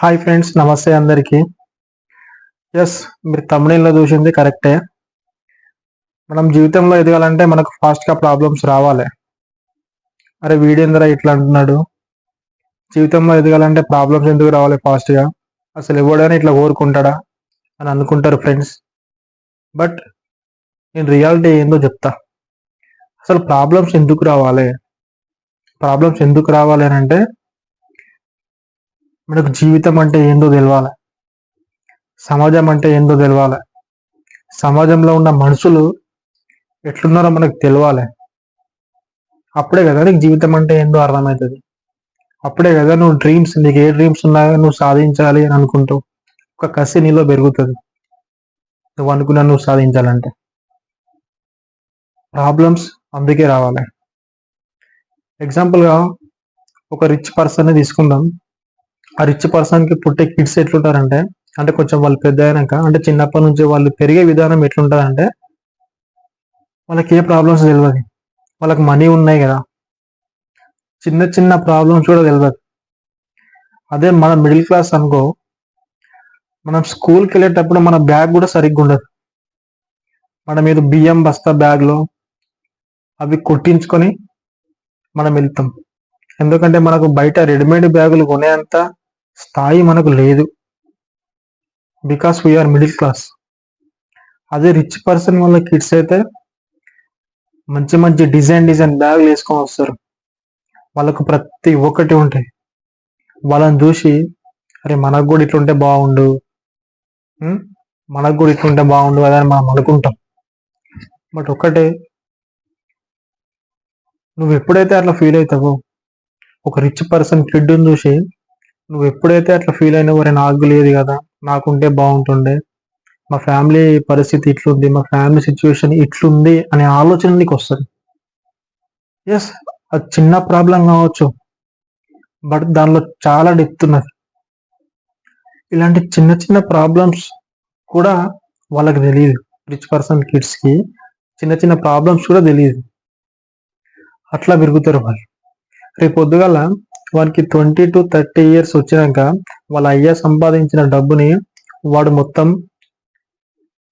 Hi friends, నమస్తే అందరికీ. Yes, మీరు తమిళంలో చూసింది కరెక్టే. మనం జీవితంలో ఎదగాలంటే మనకు ఫాస్ట్గా ప్రాబ్లమ్స్ రావాలి. అరే వీడేంద్ర ఇట్లా అంటున్నాడు, జీవితంలో ఎదగాలంటే ప్రాబ్లమ్స్ ఎందుకు రావాలి ఫాస్ట్గా, అసలు ఎవడైనా ఇట్లా కోరుకుంటాడా అని అనుకుంటారు ఫ్రెండ్స్. బట్ నేను రియాలిటీ ఏందో చెప్తా. అసలు ప్రాబ్లమ్స్ ఎందుకు రావాలి అని అంటే మనకు జీవితం అంటే ఏందో తెలవాలి, సమాజం అంటే ఏందో తెలవాలి, సమాజంలో ఉన్న మనుషులు ఎట్లున్నారో మనకు తెలవాలి. అప్పుడే కదా నీకు జీవితం అంటే ఏందో అర్థమవుతుంది. అప్పుడే కదా నీకు ఏ డ్రీమ్స్ ఉన్నాయో నువ్వు సాధించాలి అని అనుకుంటావు. ఒక కసి నీలో పెరుగుతుంది నువ్వు అనుకున్నా నువ్వు సాధించాలంటే. ప్రాబ్లమ్స్ అందుకే రావాలి. ఎగ్జాంపుల్గా ఒక రిచ్ పర్సన్ని తీసుకుందాం. ఆ రిచ్ పర్సన్కి పుట్టే కిడ్స్ ఎట్లుంటారంటే, అంటే కొంచెం వాళ్ళు పెద్ద అయినాక, అంటే చిన్నప్పటి నుంచి వాళ్ళు పెరిగే విధానం ఎట్లుంటుందంటే, వాళ్ళకి ఏ ప్రాబ్లమ్స్ తెలియదు. వాళ్ళకి మనీ ఉన్నాయి కదా, చిన్న చిన్న ప్రాబ్లమ్స్ కూడా తెలియదు. అదే మన మిడిల్ క్లాస్ అనుకో, మనం స్కూల్కి వెళ్ళేటప్పుడు మన బ్యాగ్ కూడా సరిగ్గా ఉండదు. మనం ఏదో బియ్యం బస్తా బ్యాగ్లో అవి కొట్టించుకొని మనం వెళ్తాం. ఎందుకంటే మనకు బయట రెడీమేడ్ బ్యాగులు కొనేంత స్థాయి మనకు లేదు, బికాస్ వీఆర్ మిడిల్ క్లాస్. అదే రిచ్ పర్సన్ వాళ్ళ కిడ్స్ అయితే మంచి మంచి డిజైన్ బ్యాగులు వేసుకొని వస్తారు. వాళ్ళకు ప్రతి ఒక్కటి ఉంటాయి. వాళ్ళని చూసి అరే మనకు కూడా ఇట్లుంటే బాగుండు, కదా అని మనం అనుకుంటాం. బట్ ఒక్కటే, నువ్వు ఎప్పుడైతే అట్లా ఫీల్ అవుతావో, ఒక రిచ్ పర్సన్ కిడ్ని చూసి నువ్వు ఎప్పుడైతే అట్లా ఫీల్ అయినావో, అరే నాకు లేదు కదా, నాకుంటే బాగుంటుండే, మా ఫ్యామిలీ పరిస్థితి ఇట్లుంది, మా ఫ్యామిలీ సిచ్యువేషన్ ఇట్లుంది అనే ఆలోచన నీకు వస్తుంది. ఎస్, అది చిన్న ప్రాబ్లం కావచ్చు, బట్ దానిలో చాలా డెప్త్ ఉన్నది. ఇలాంటి చిన్న చిన్న ప్రాబ్లమ్స్ కూడా వాళ్ళకి తెలియదు. రిచ్ పర్సన్ కిడ్స్కి చిన్న చిన్న ప్రాబ్లమ్స్ కూడా తెలియదు. అట్లా పెరుగుతారు వాళ్ళు. రేపు పొద్దుగాల వానికి 20 to 30 years వచ్చినాక వాళ్ళ అయ్యా సంపాదించిన డబ్బుని వాడు మొత్తం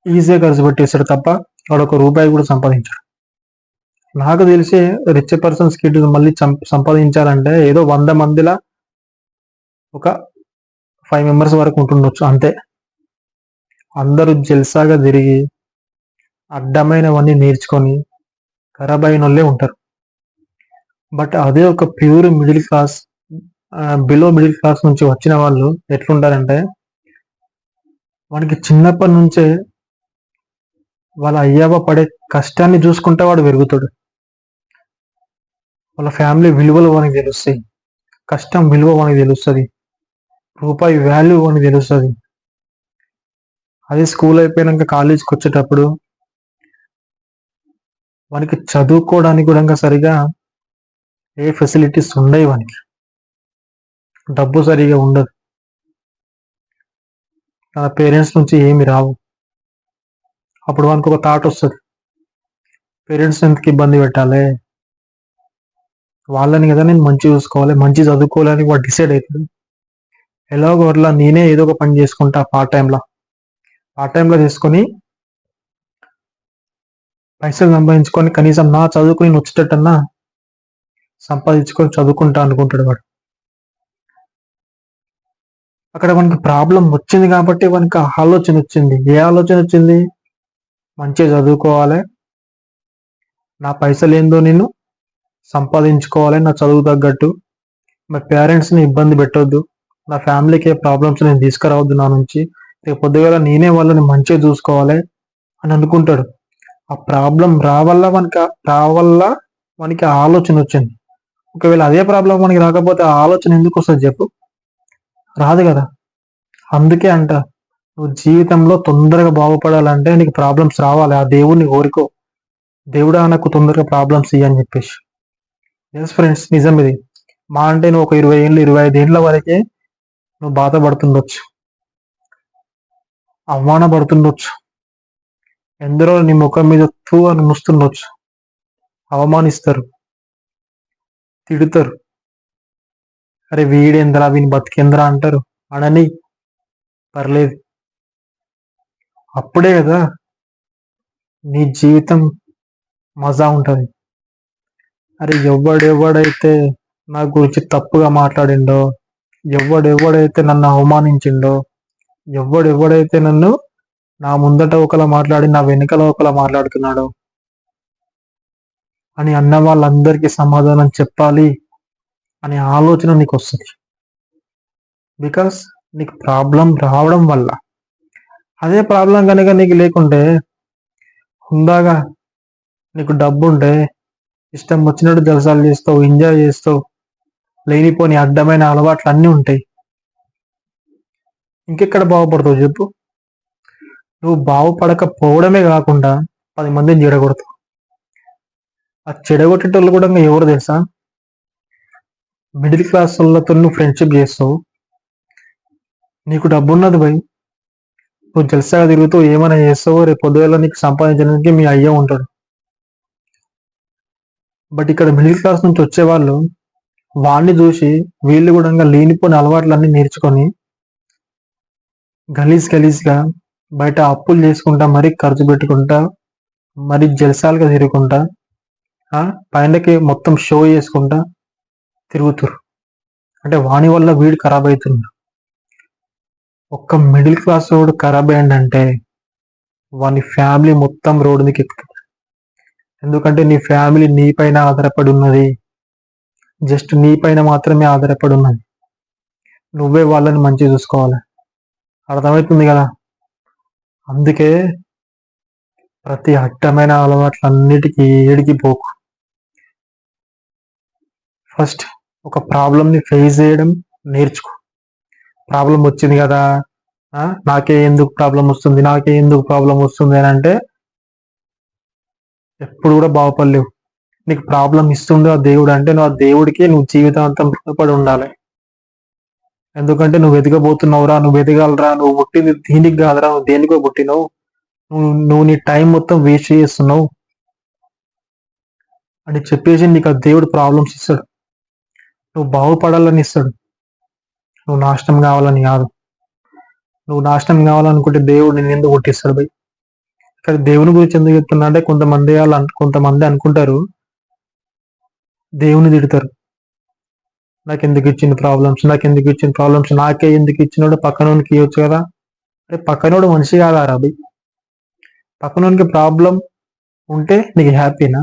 ఈజీగా ఖర్చు పెట్టేస్తాడు తప్ప వాడు ఒక రూపాయి కూడా సంపాదించాడు. నాకు తెలిసి రిచ్ పర్సన్స్ కిడ్ మళ్ళీ సంపాదించాలంటే ఏదో 100 మందిలా ఒక 5 members వరకు ఉంటుండొచ్చు అంతే. అందరూ జల్సాగా తిరిగి అడ్డమైనవన్నీ నేర్చుకొని ఖరాబ్ అయిన వాళ్ళే ఉంటారు. బట్ అదే ఒక pure middle class, below middle class నుంచి వచ్చిన వాళ్ళు ఎట్లుంటారంటే, వాడికి చిన్నప్పటి నుంచే వాళ్ళ అయ్యావ పడే కష్టాన్ని చూసుకుంటే వాడు పెరుగుతాడు. వాళ్ళ ఫ్యామిలీ విలువలు వానికి తెలుస్తాయి, కష్టం విలువ వానికి తెలుస్తుంది, రూపాయి వాల్యూ వానికి తెలుస్తుంది. అదే స్కూల్ అయిపోయాక కాలేజీకి వచ్చేటప్పుడు వానికి చదువుకోవడానికి కూడా సరిగా ఏ ఫెసిలిటీస్ ఉండవు, వానికి డబ్బు సరిగా ఉండదు, తన పేరెంట్స్ నుంచి ఏమి రావు. అప్పుడు వానికి ఒక థాట్ వస్తుంది, పేరెంట్స్ ఎందుకు ఇబ్బంది పెట్టాలి, వాళ్ళని కదా నేను మంచి చూసుకోవాలి, మంచి చదువుకోవాలని వాడు డిసైడ్ అవుతుంది. ఎలాగో అట్లా నేనే ఏదో ఒక పని చేసుకుంటా పార్ట్ టైంలో తీసుకొని పైసలు సంపాదించుకొని కనీసం నా చదువుకు నేను వచ్చేటట్టన్నా సంపాదించుకొని చదువుకుంటా అనుకుంటాడు వాడు. అక్కడ మనకి ప్రాబ్లం వచ్చింది కాబట్టి వానికి ఆలోచన వచ్చింది. ఏ ఆలోచన వచ్చింది? మంచిగా చదువుకోవాలి, నా పైసలు ఏందో నేను సంపాదించుకోవాలి, నా చదువు తగ్గట్టు, మా పేరెంట్స్ని ఇబ్బంది పెట్టొద్దు, నా ఫ్యామిలీకి ఏ ప్రాబ్లమ్స్ నేను తీసుకురావద్దు, నా నుంచి రేపు పొద్దుగాల నేనే వాళ్ళని మంచిగా చూసుకోవాలి అని అనుకుంటాడు. ఆ ప్రాబ్లం మనకి ఆలోచన వచ్చింది. ఒకవేళ అదే ప్రాబ్లం మనకి రాకపోతే ఆ ఆలోచన ఎందుకు వస్తుంది చెప్పు? రాదు కదా. అందుకే అంట, నువ్వు జీవితంలో తొందరగా బాగుపడాలంటే నీకు ప్రాబ్లమ్స్ రావాలి. ఆ దేవుడిని కోరుకో, దేవుడా నాకు తొందరగా ప్రాబ్లమ్స్ ఇయ్యని చెప్పేసి. ఎస్ ఫ్రెండ్స్, నిజం ఇది. మా అంటే నువ్వు ఒక 20 ఏళ్ళు 25 ఏళ్ళ వరకే నువ్వు బాధపడుతుండొచ్చు, అవమానపడుతుండొచ్చు, ఎందరో నీ ముఖం మీద తూ అని ముస్తుండొచ్చు, అవమానిస్తారు, తిడుతారు, అరే వీడేంద్రా, వీని బతికేంద్రా అంటారు. అనని, పర్లేదు. అప్పుడే కదా నీ జీవితం మజా ఉంటది. అరే ఎవడెవడైతే నా గురించి తప్పుగా మాట్లాడిండో, ఎవడెవడైతే నన్ను అవమానించిండో, ఎవడెవడైతే నన్ను నా ముందట ఒకలా మాట్లాడి నా వెనుకల ఒకలా మాట్లాడుతున్నాడో అని అన్న వాళ్ళందరికీ సమాధానం చెప్పాలి అనే ఆలోచన నీకు వస్తుంది. బికాస్ నీకు ప్రాబ్లం రావడం వల్ల. అదే ప్రాబ్లం కనుక నీకు లేకుంటే, హుందాగా నీకు డబ్బు ఉంటే ఇష్టం వచ్చినట్టు జలసాలు చేస్తావు, ఎంజాయ్ చేస్తావు, లేనిపోని అడ్డమైన అలవాట్లు అన్నీ ఉంటాయి. ఇంకెక్కడ బాగుపడతావు చెప్పు? నువ్వు బాగుపడకపోవడమే కాకుండా 10 మందిని చెడగొడతావు. ఆ చెడగొట్టేటోళ్ళు కూడా ఎవరు తెలుసా? మిడిల్ క్లాస్ వాళ్ళతో నువ్వు ఫ్రెండ్షిప్ చేస్తావు. నీకు డబ్బు ఉన్నది భయ్, నువ్వు జల్సాగా తిరుగుతూ ఏమైనా చేస్తావు, రేపు పొద్దుగల నీకు సంపాదించడానికి మీ అయ్య ఉంటాడు. బట్ ఇక్కడ మిడిల్ క్లాస్ నుంచి వచ్చేవాళ్ళు వాడిని చూసి వీళ్ళు కూడా లేనిపోయిన అలవాట్లన్నీ నేర్చుకొని గలీజ్గా బయట అప్పులు చేసుకుంటా, మరీ ఖర్చు పెట్టుకుంటా, మరీ జలసాలుగా తిరుగుకుంటా, పైనకి మొత్తం షో చేసుకుంటా తిరుగుతురు. అంటే వాని వల్ల వీడు ఖరాబ్ అవుతున్నాడు. ఒక్క మిడిల్ క్లాస్ వాడు ఖరాబ్ అయ్యండంటే వాని ఫ్యామిలీ మొత్తం రోడ్డు మీదకి ఎక్కుతుంది. ఎందుకంటే నీ ఫ్యామిలీ నీ పైన ఆధారపడి ఉన్నది. జస్ట్ నీ పైన మాత్రమే ఆధారపడి ఉన్నది. నువ్వే వాళ్ళని మంచిగా చూసుకోవాలి. అర్థమవుతుంది కదా? అందుకే ప్రతి అడ్డమైన అలవాట్లన్నిటికీ ఏడికి పోకు. ఫస్ట్ ఒక ప్రాబ్లంని ఫేస్ చేయడం నేర్చుకో. ప్రాబ్లం వచ్చింది కదా, నాకే ఎందుకు ప్రాబ్లం వస్తుంది అని అంటే ఎప్పుడు కూడా బాగుపడలేవు. నీకు ప్రాబ్లం ఇస్తుండే ఆ దేవుడు అంటే నువ్వు ఆ దేవుడికి నువ్వు జీవితాంతం రుణపడి ఉండాలి. ఎందుకంటే నువ్వు ఎదగబోతున్నావురా, నువ్వు ఎదగాలరా, నువ్వు పుట్టింది దీనికి కాదురా, నువ్వు దేనికో పుట్టినావు, నువ్వు నీ టైం మొత్తం వేస్ట్ చేస్తున్నావు అని చెప్పేసి నీకు ఆ దేవుడు ప్రాబ్లమ్స్ ఇస్తాడు. నువ్వు బాగుపడాలని ఇస్తాడు, నువ్వు నాశనం కావాలని కాదు. నువ్వు నాశనం కావాలనుకుంటే దేవుడు నేను ఎందుకు పుట్టిస్తాడు భయ్? ఇక్కడ దేవుని గురించి ఎందుకు చెప్తున్నా అంటే కొంతమంది అనుకుంటారు, దేవుని తిడతారు, నాకెందుకు ఇచ్చిన ప్రాబ్లమ్స్, నాకే ఎందుకు ఇచ్చినాడు, పక్కనోనికి ఇవ్వచ్చు కదా. అరే పక్కనోడు మనిషి కాదా రాబి? పక్కనోనికి ప్రాబ్లం ఉంటే నీకు హ్యాపీనా?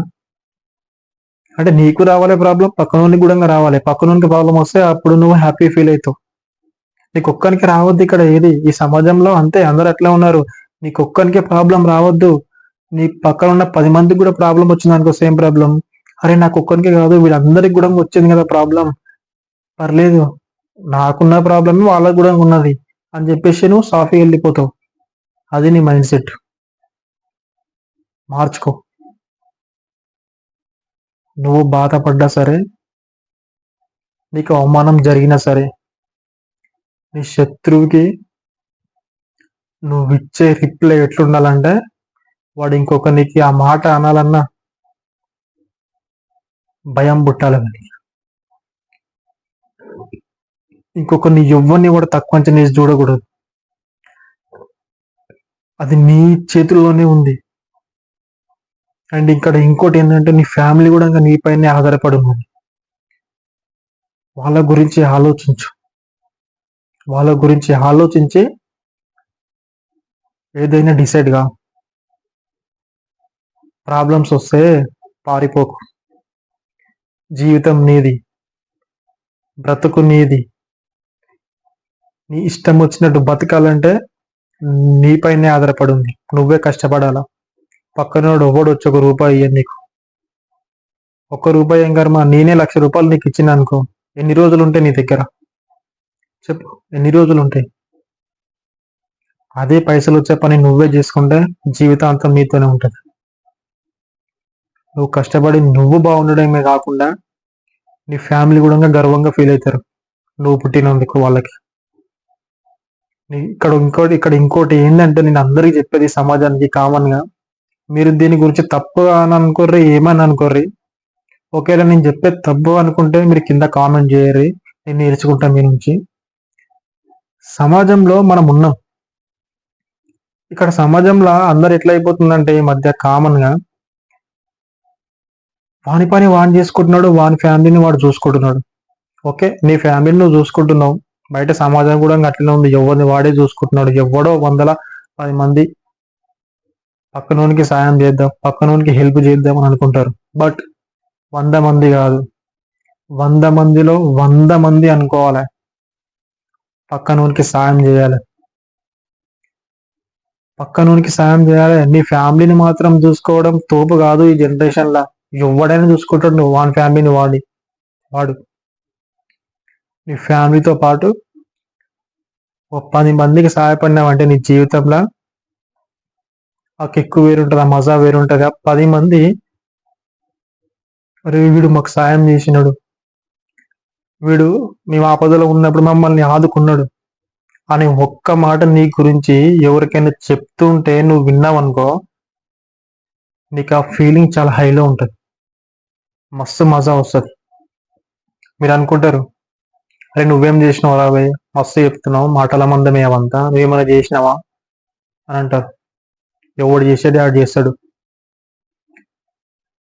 అంటే నీకు రావాలి ప్రాబ్లం, పక్కనోనికి కూడా రావాలి. పక్కనోనికి ప్రాబ్లం వస్తే అప్పుడు నువ్వు హ్యాపీ ఫీల్ అవుతావు. నీకు ఒక్కనికి రావద్దు ఇక్కడ ఏది, ఈ సమాజంలో అంతే, అందరు అట్లా ఉన్నారు. నీకు ఒక్కనికే ప్రాబ్లం రావద్దు, నీ పక్కన ఉన్న 10 మందికి కూడా ప్రాబ్లం వచ్చింది అనుకో, సేమ్ ప్రాబ్లం, అరే నాకు ఒక్కనికే కాదు వీళ్ళందరికి కూడా వచ్చింది కదా ప్రాబ్లం, పర్లేదు నాకున్న ప్రాబ్లమ్ వాళ్ళకు కూడా ఉన్నది అని చెప్పేసి నువ్వు సాఫీగా వెళ్ళిపోతావు. అది నీ మైండ్ సెట్. మార్చుకో. నువ్వు బాధపడ్డా సరే, నీకు అవమానం జరిగినా సరే, నీ శత్రువుకి నువ్వు ఇచ్చే రిప్లై ఎట్లుండాలంటే, వాడు ఇంకొకరికి ఆ మాట అనాలన్నా భయం పుట్టాలి. ఇంకొకరిని ఎవ్వరిని కూడా తక్కువ అంచనా వేసి చూడకూడదు. అది నీ చేతుల్లోనే ఉంది. అండ్ ఇక్కడ ఇంకోటి ఏంటంటే, నీ ఫ్యామిలీ కూడా నీ పైనే ఆధారపడి ఉంది. వాళ్ళ గురించి ఆలోచించి ఏదైనా డిసైడ్ గా. ప్రాబ్లమ్స్ వస్తే పారిపోకు. జీవితం నీది, బ్రతుకు నీది. నీ ఇష్టం వచ్చినట్టు బతకాలంటే నీపైనే ఆధారపడి ఉంది. నువ్వే కష్టపడాలా. పక్కనోడు ఎవడు వచ్చి ₹1 ఇయ్యను నీకు. ₹1 ఏం కర్మ, నేనే ₹1,00,000 నీకు ఇచ్చిన అనుకో, ఎన్ని రోజులు ఉంటాయి నీ దగ్గర చెప్పు? ఎన్ని రోజులు ఉంటాయి? అదే పైసలు వచ్చే పని నువ్వే చేసుకుంటే జీవితాంతం నీతోనే ఉంటుంది. నువ్వు కష్టపడి నువ్వు బాగుండడమే కాకుండా నీ ఫ్యామిలీ కూడా గర్వంగా ఫీల్ అవుతారు నువ్వు పుట్టినందుకు వాళ్ళకి. ఇక్కడ ఇంకోటి ఏంటంటే, నేను అందరికీ చెప్పేది సమాజానికి కామన్ గా, మీరు దీని గురించి తప్పు అని అనుకోర్రి, ఏమని అనుకోర్రి. ఒకవేళ నేను చెప్పేది తప్పు అనుకుంటే మీరు కింద కామెంట్ చేయర్రి, నేను నేర్చుకుంటాను మీ నుంచి. సమాజంలో మనం ఉన్నాం. ఇక్కడ సమాజంలో అందరు ఎట్లా అయిపోతుందంటే ఈ మధ్య కామన్‌గా వాని పని వాడు చేసుకుంటున్నాడు. వాని ఫ్యామిలీని వాడు చూసుకుంటున్నాడు. ఓకే. నీ ఫ్యామిలీని నువ్వు చూసుకుంటున్నావు. బయట సమాజం కూడా అట్లనే ఉంది. ఎవరిని వాడే చూసుకుంటున్నాడు. ఎవ్వడో వందల 10 మంది పక్కనోనికి సాయం చేద్దాం, పక్కనోనికి హెల్ప్ చేద్దాం అని అనుకుంటారు. బట్ 100 మంది కాదు. 100 మందిలో 100 మంది అనుకోవాలి. పక్కనోనికి సాయం చేయాలి. పక్కనోనికి సాయం చేయాలి. నీ ఫ్యామిలీని మాత్రం చూసుకోవడం తోపు కాదు ఈ జనరేషన్‌ల. ఎవ్వడైనా చూసుకుంటాడు నువ్వు వాని ఫ్యామిలీని వాడు. నీ ఫ్యామిలీతో పాటు ఓ 10 మందికి సహాయపడినావంటే నీ జీవితంలో ఆ కిక్కు వేరుంటది. ఆ మజా వేరుంటది. ఆ 10 మంది అరే! వీడు మాకు సాయం చేసినాడు. వీడు మేము ఆపదలో ఉన్నప్పుడు మమ్మల్ని ఆదుకున్నాడు అనే ఒక్క మాట నీ గురించి ఎవరికైనా చెప్తుంటే నువ్వు విన్నావనుకో, నీకు ఆ ఫీలింగ్ చాలా హైలో ఉంటది. మస్తు మజా వస్తది. మీరనుకుంటారు, అరే! నువ్వేం చేసినావురా బయ్! మస్తు చెప్తున్నావు. మాటల మందమే అవంతా. నువ్వేమైనా చేసినావా? అని అంటారు. ఎవడు చేసేది ఆడు చేస్తాడు.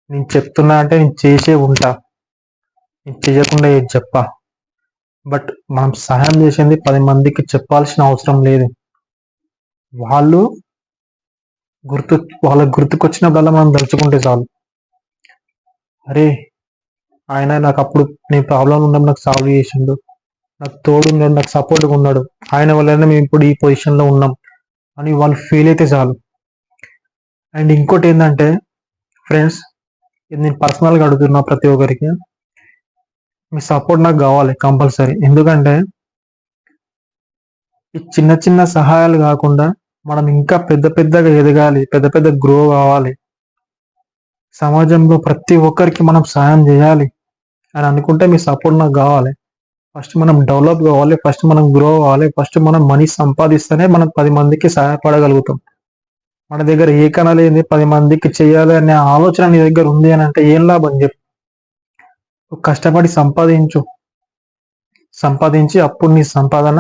నేను చెప్తున్నా అంటే నేను చేసే ఉంటా. నేను చేయకుండా ఏది చెప్పా. బట్ మనం సహాయం చేసింది 10 మందికి చెప్పాల్సిన అవసరం లేదు. వాళ్ళు గుర్తు వాళ్ళకి గుర్తుకొచ్చినప్పుడల్లా మనం తలుచుకుంటే చాలు. అరే! ఆయన నాకప్పుడు నేను ప్రాబ్లమ్‌లో ఉన్నప్పుడు నాకు సాల్వ్ చేసిండు. నాకు తోడున్నాడు. నాకు సపోర్ట్‌గా ఉన్నాడు. ఆయన వల్లనే మేము ఇప్పుడు ఈ పొజిషన్‌లో ఉన్నాం అని వాళ్ళు ఫీల్ అయితే చాలు. అండ్ ఇంకోటేందంటే ఫ్రెండ్స్, ఇది నేను పర్సనల్‌గా అడుగుతున్నా ప్రతి ఒక్కరికి. మీ సపోర్ట్ నాకు కావాలి కంపల్సరీ. ఎందుకంటే ఈ చిన్న చిన్న సహాయాలు కాకుండా మనం ఇంకా పెద్ద పెద్దగా ఎదగాలి. పెద్ద పెద్ద గ్రో కావాలి. సమాజంలో ప్రతి ఒక్కరికి మనం సాయం చేయాలి అని అనుకుంటే మీ సపోర్ట్ నాకు కావాలి. ఫస్ట్ మనం డెవలప్ కావాలి. ఫస్ట్ మనం గ్రో అవ్వాలి. ఫస్ట్ మనం మనీ సంపాదిస్తేనే మనం 10 మందికి సహాయపడగలుగుతాం. మన దగ్గర ఏ కళ లేనిది 10 మందికి చేయాలి అనే ఆలోచన నీ దగ్గర ఉంది అని అంటే ఏం లాభం చెప్పు? నువ్వు కష్టపడి సంపాదించు. సంపాదించి అప్పుడు నీ సంపాదన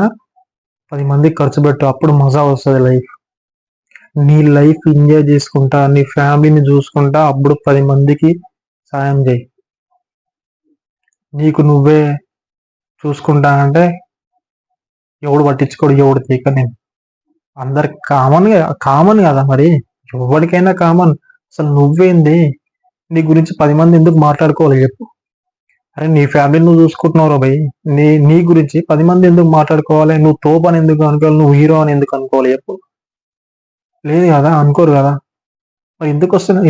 10 మందికి ఖర్చు పెట్టు. అప్పుడు మజా వస్తది లైఫ్. నీ లైఫ్ ఎంజాయ్ చేసుకుంటా, నీ ఫ్యామిలీని చూసుకుంటా అప్పుడు 10 మందికి సాయం చేయి. నీకు నువ్వే చూసుకుంటా అంటే ఎవడు పట్టించుకోడు. ఎవడు తీక నేను. అందరికి కామన్ కదా మరి. ఎవరికైనా కామన్. అసలు నువ్వేంది? నీ గురించి 10 మంది ఎందుకు మాట్లాడుకోవాలి చెప్పు? అరే! నీ ఫ్యామిలీని నువ్వు చూసుకుంటున్నావురా భయ్! నీ గురించి 10 మంది ఎందుకు మాట్లాడుకోవాలి? నువ్వు తోపని ఎందుకు అనుకోవాలి? నువ్వు హీరో అని ఎందుకు అనుకోవాలి చెప్పు? లేదు కదా! అనుకోరు కదా! మరి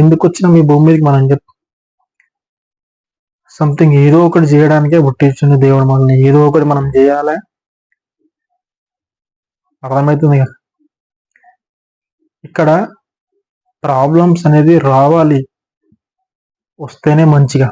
ఎందుకొచ్చినాం ఈ భూమి మీదకి మనం చెప్పు? సంథింగ్ ఏదో ఒకటి చేయడానికే పుట్టించిండు దేవుడు మనల్ని. ఏదో ఒకటి మనం చేయాలే. అర్థమైతుంది కదా! ఇక్కడ ప్రాబ్లమ్స్ అనేది రావాలి. వస్తేనే మంచిగా.